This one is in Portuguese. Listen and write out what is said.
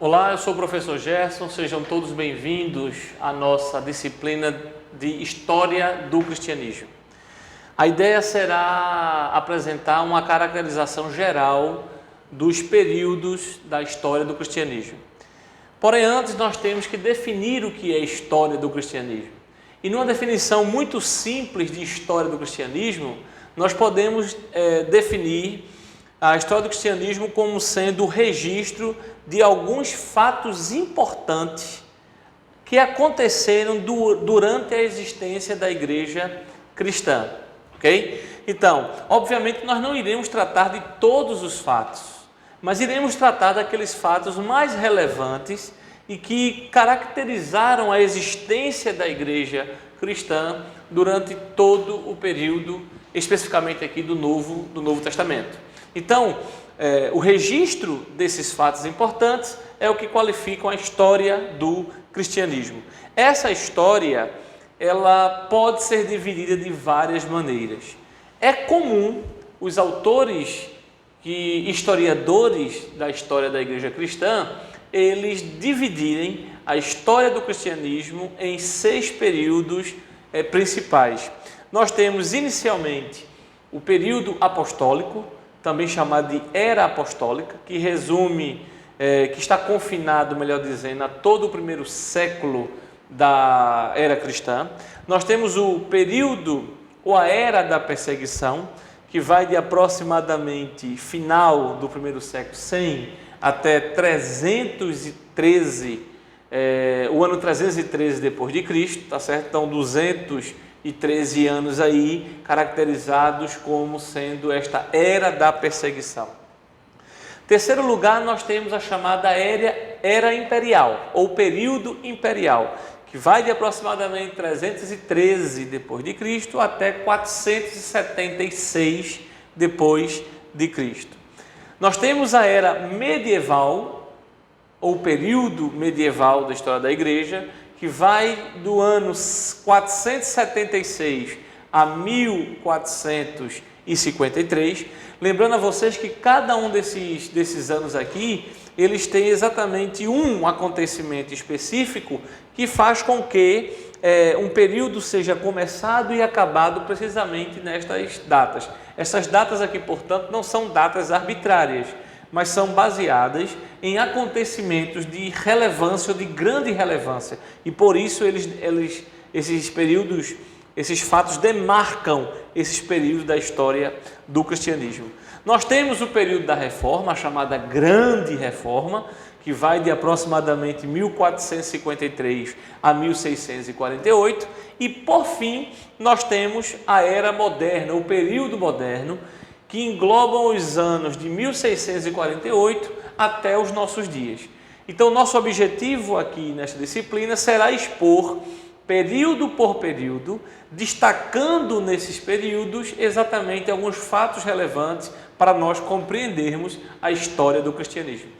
Olá, eu sou o professor Gerson, sejam todos bem-vindos à nossa disciplina de História do Cristianismo. A ideia será apresentar uma caracterização geral dos períodos da história do cristianismo. Porém, antes nós temos que definir o que é história do cristianismo. E numa definição muito simples de história do cristianismo, nós podemos definir a história do cristianismo como sendo o registro de alguns fatos importantes que aconteceram durante a existência da igreja cristã, ok? Então, obviamente nós não iremos tratar de todos os fatos, mas iremos tratar daqueles fatos mais relevantes e que caracterizaram a existência da igreja cristã durante todo o período, especificamente aqui do Novo Testamento. Então, o registro desses fatos importantes é o que qualificam a história do cristianismo. Essa história, ela pode ser dividida de várias maneiras. É comum os autores e historiadores da história da igreja cristã, eles dividirem a história do cristianismo em 6 períodos principais. Nós temos inicialmente o período apostólico, também chamado de Era Apostólica, que resume, que está confinado, melhor dizendo, a todo o primeiro século da era cristã. Nós temos o período, ou a Era da Perseguição, que vai de aproximadamente final do primeiro século 100 até 313, o ano 313 depois de Cristo, tá certo? Então 213 anos aí, caracterizados como sendo esta era da perseguição. Terceiro lugar, nós temos a chamada era imperial, ou período imperial, que vai de aproximadamente 313 depois de Cristo até 476 depois de Cristo. Nós temos a era medieval, ou período medieval da história da igreja, que vai do ano 476 a 1453, lembrando a vocês que cada um desses anos aqui, eles têm exatamente um acontecimento específico que faz com que um período seja começado e acabado precisamente nestas datas. Essas datas aqui, portanto, não são datas arbitrárias, mas são baseadas em acontecimentos de relevância ou de grande relevância. E por isso esses períodos, esses fatos demarcam esses períodos da história do cristianismo. Nós temos o período da Reforma, a chamada Grande Reforma, que vai de aproximadamente 1453 a 1648, e por fim nós temos a Era Moderna, o período moderno, que englobam os anos de 1648 até os nossos dias. Então, nosso objetivo aqui nesta disciplina será expor período por período, destacando nesses períodos exatamente alguns fatos relevantes para nós compreendermos a história do cristianismo.